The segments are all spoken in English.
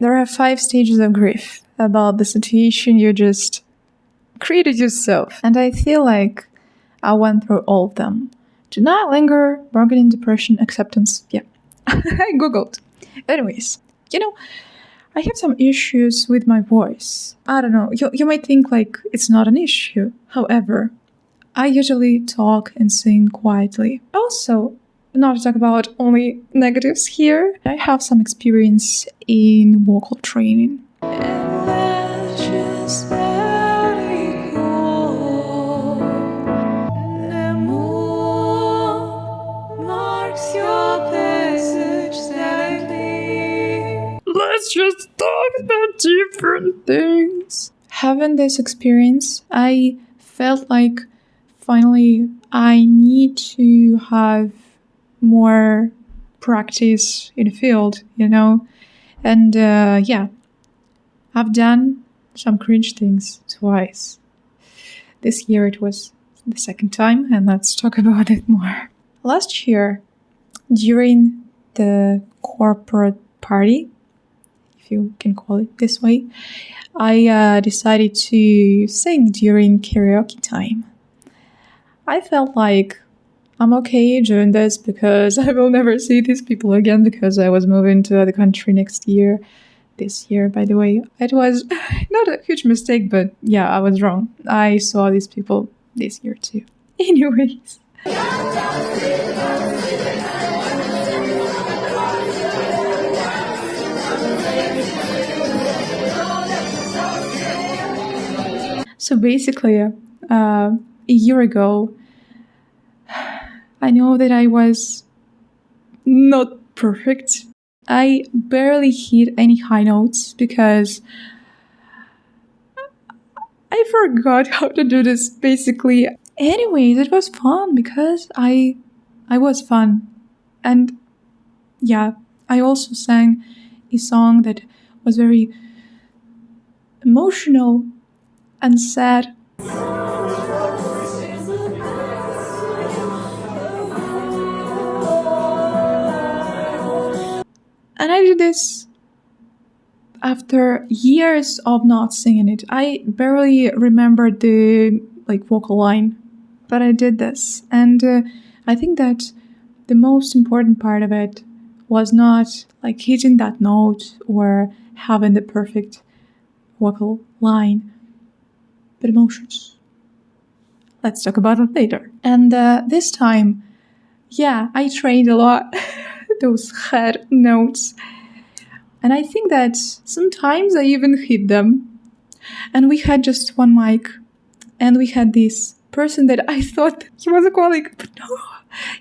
There are 5 stages of grief about the situation you just created yourself. And I feel like I went through all of them. Denial, anger, bargaining, depression, acceptance. Yeah, I googled. Anyways, I have some issues with my voice. I don't know, you might think like it's not an issue. However, I usually talk and sing quietly. Also, not to talk about only negatives here, I have some experience in vocal training. Let's just talk about different things. Having this experience, I felt like finally I need to have more practice in the field, And I've done some cringe things twice. This year it was the second time, and let's talk about it more. Last year, during the corporate party, if you can call it this way, I decided to sing during karaoke time. I felt like I'm okay doing this because I will never see these people again because I was moving to the country next year. This year, by the way. It was not a huge mistake, but yeah, I was wrong. I saw these people this year too. Anyways. So basically, a year ago, I know that I was not perfect. I barely hit any high notes because I forgot how to do this, basically. Anyways, it was fun because I was fun. And yeah, I also sang a song that was very emotional and sad. And I did this after years of not singing it. I barely remembered the vocal line, but I did this. And I think that the most important part of it was not hitting that note or having the perfect vocal line, but emotions. Let's talk about it later. And this time, I trained a lot those head notes. And I think that sometimes I even hit them. And we had just one mic. And we had this person that I thought he was a colleague, but no,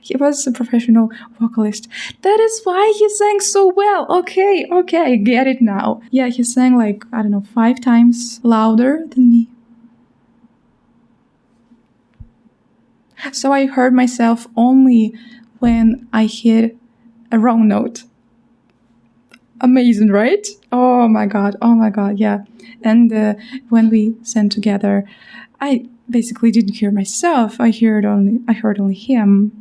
he was a professional vocalist. That is why he sang so well. Okay, I get it now. Yeah, he sang 5 times louder than me. So I heard myself only when I hit a wrong note. Amazing, right? Oh my god, yeah. And when we sang together, I basically didn't hear myself. I heard only him.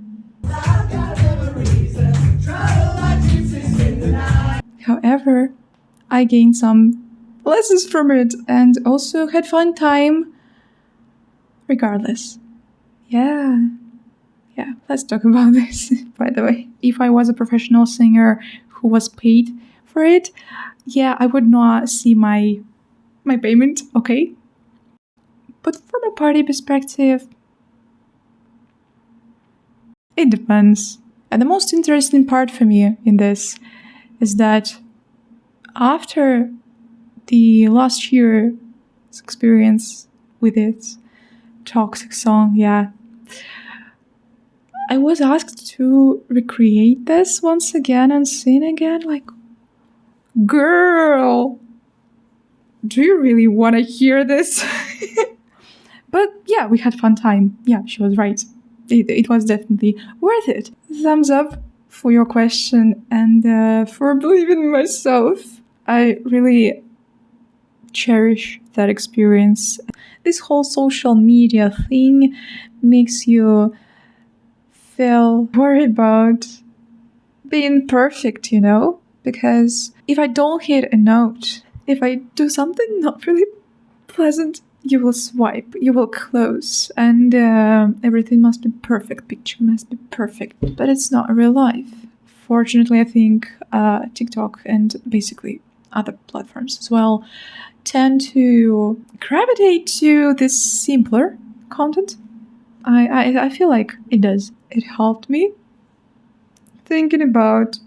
However, I gained some lessons from it and also had fun time regardless. Yeah, let's talk about this, by the way. If I was a professional singer who was paid for it, I would not see my payment, okay? But from a party perspective, it depends. And the most interesting part for me in this is that after the last year's experience with it, toxic song, I was asked to recreate this once again and sing again, girl, do you really want to hear this? But we had fun time. Yeah, she was right. It was definitely worth it. Thumbs up for your question and for believing in myself. I really cherish that experience. This whole social media thing makes you feel worried about being perfect, because if I don't hit a note, if I do something not really pleasant, you will swipe, you will close, and everything must be perfect. Picture must be perfect, but it's not real life. Fortunately, I think TikTok and basically other platforms as well tend to gravitate to this simpler content. I feel like it does. It helped me thinking about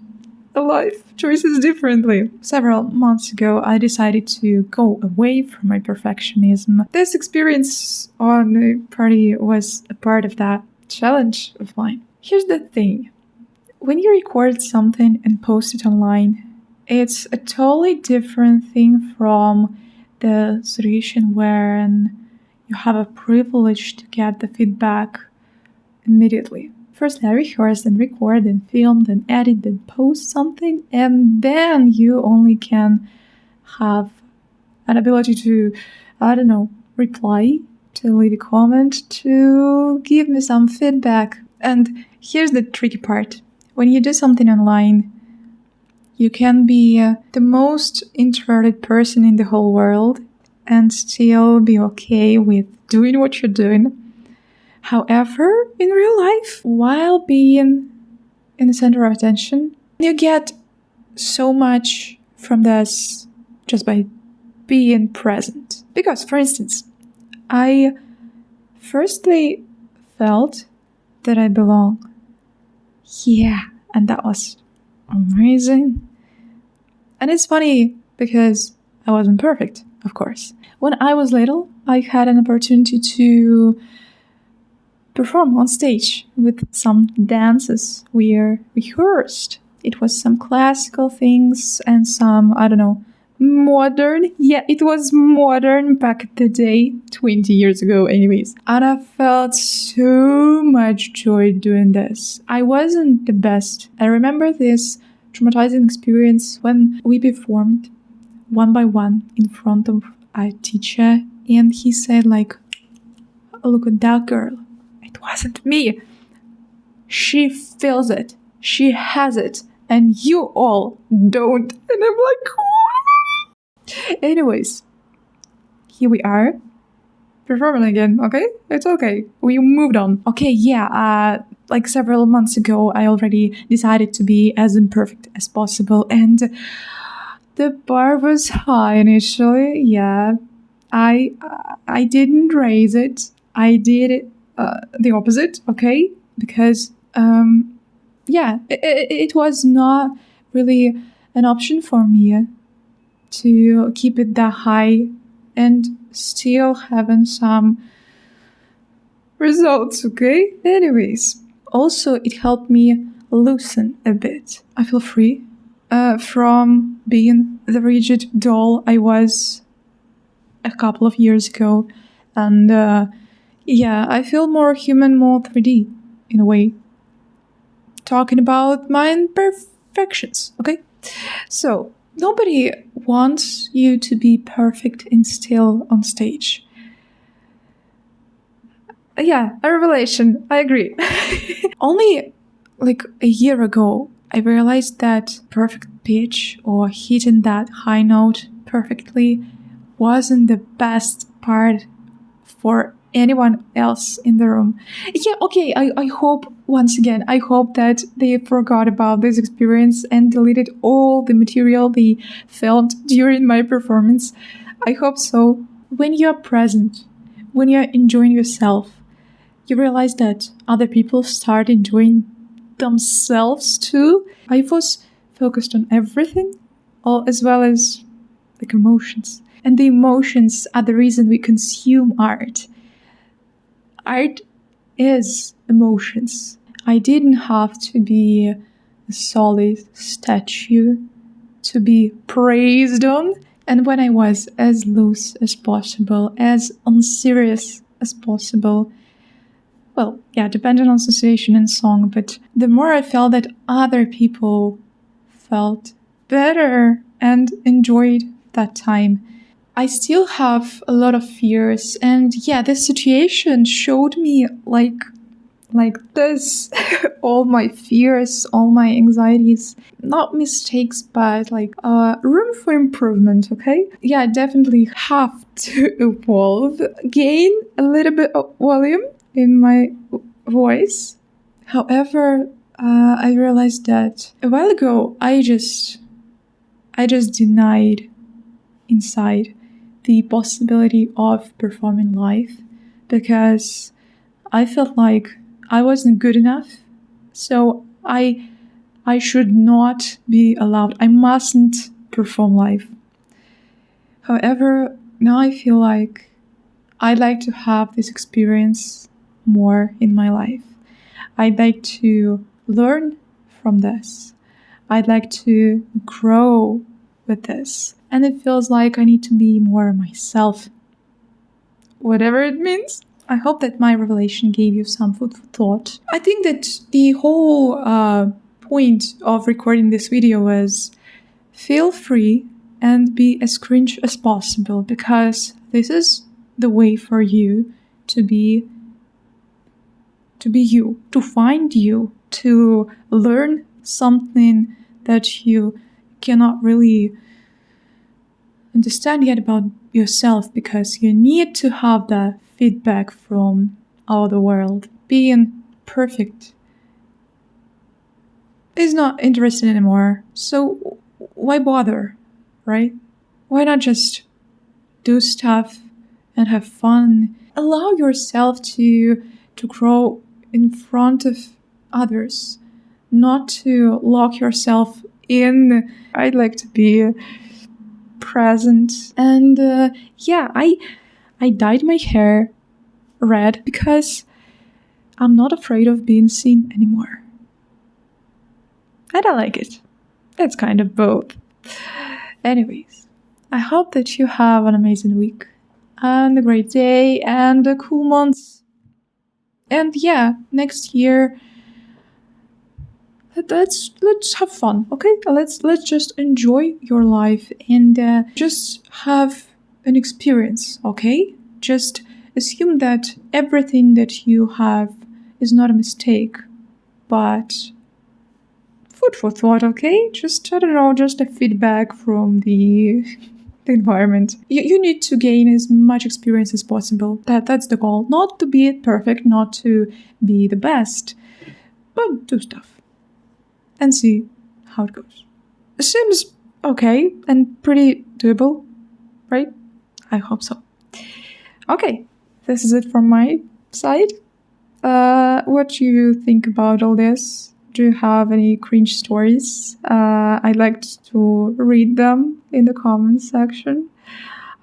life choices differently. Several months ago, I decided to go away from my perfectionism. This experience on a party was a part of that challenge of mine. Here's the thing. When you record something and post it online, it's a totally different thing from the situation wherein you have a privilege to get the feedback immediately. First, I rehearse, then record, then film, then edit, then post something, and then you only can have an ability to, reply, to leave a comment, to give me some feedback. And here's the tricky part. When you do something online, you can be the most introverted person in the whole world and still be okay with doing what you're doing. However, in real life, while being in the center of attention, you get so much from this just by being present. Because, for instance, I firstly felt that I belong. Yeah, and that was amazing. And it's funny because I wasn't perfect, of course. When I was little, I had an opportunity to perform on stage with some dances we rehearsed. It was some classical things and some, modern. Yeah, it was modern back in the day, 20 years ago anyways. And I felt so much joy doing this. I wasn't the best. I remember this traumatizing experience when we performed one by one in front of a teacher, and he said look at that girl. It wasn't me. She feels it. She has it. And you all don't. And I'm like, what? Anyways, here we are. Performing again, okay? It's okay. We moved on. Okay, yeah, several months ago, I already decided to be as imperfect as possible. And the bar was high initially, yeah. I didn't raise it. I did it the opposite, okay? Because, it was not really an option for me to keep it that high and still having some results, okay? Anyways, also it helped me loosen a bit. I feel free from being the rigid doll I was a couple of years ago. And I feel more human, more 3D in a way. Talking about my imperfections, okay? So, nobody wants you to be perfect and still on stage. Yeah, a revelation, I agree. Only a year ago, I realized that perfect pitch or hitting that high note perfectly wasn't the best part for anyone else in the room. Yeah, okay, I hope, once again, I hope that they forgot about this experience and deleted all the material they filmed during my performance. I hope so. When you're present, when you're enjoying yourself, you realize that other people start enjoying themselves too. I was focused on everything, as well as emotions. And the emotions are the reason we consume art. Art is emotions. I didn't have to be a solid statue to be praised on. And when I was as loose as possible, as unserious as possible, well, yeah, depending on situation and song, but the more I felt that other people felt better and enjoyed that time. I still have a lot of fears, and yeah, this situation showed me like this. All my fears, all my anxieties, not mistakes, but like room for improvement. Okay, yeah, I definitely have to evolve, gain a little bit of volume in my voice. However, I realized that a while ago I just denied inside the possibility of performing live because I felt like I wasn't good enough. So I should not be allowed. I mustn't perform live. However, now I feel like I'd like to have this experience more in my life. I'd like to learn from this. I'd like to grow with this. And it feels like I need to be more myself. Whatever it means. I hope that my revelation gave you some food for thought. I think that the whole point of recording this video was feel free and be as cringe as possible, because this is the way for you to be you, to find you, to learn something that you cannot really understand yet about yourself, because you need to have that feedback from all the world. Being perfect is not interesting anymore. So why bother, right? Why not just do stuff and have fun? Allow yourself to grow in front of others, not to lock yourself in. I'd like to be present. And I dyed my hair red because I'm not afraid of being seen anymore. And I like it. It's kind of both. Anyways, I hope that you have an amazing week and a great day and a cool month. And yeah, next year let's have fun, okay? Let's just enjoy your life and just have an experience, okay? Just assume that everything that you have is not a mistake, but food for thought, okay? Just, I don't know, just a feedback from the environment. You need to gain as much experience as possible. That's the goal. Not to be perfect, not to be the best, but do stuff and see how it goes. It seems okay and pretty doable, right? I hope so. Okay, this is it from my side. What do you think about all this? Do you have any cringe stories? I'd like to read them in the comments section.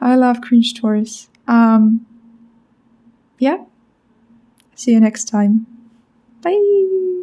I love cringe stories. Yeah. See you next time. Bye.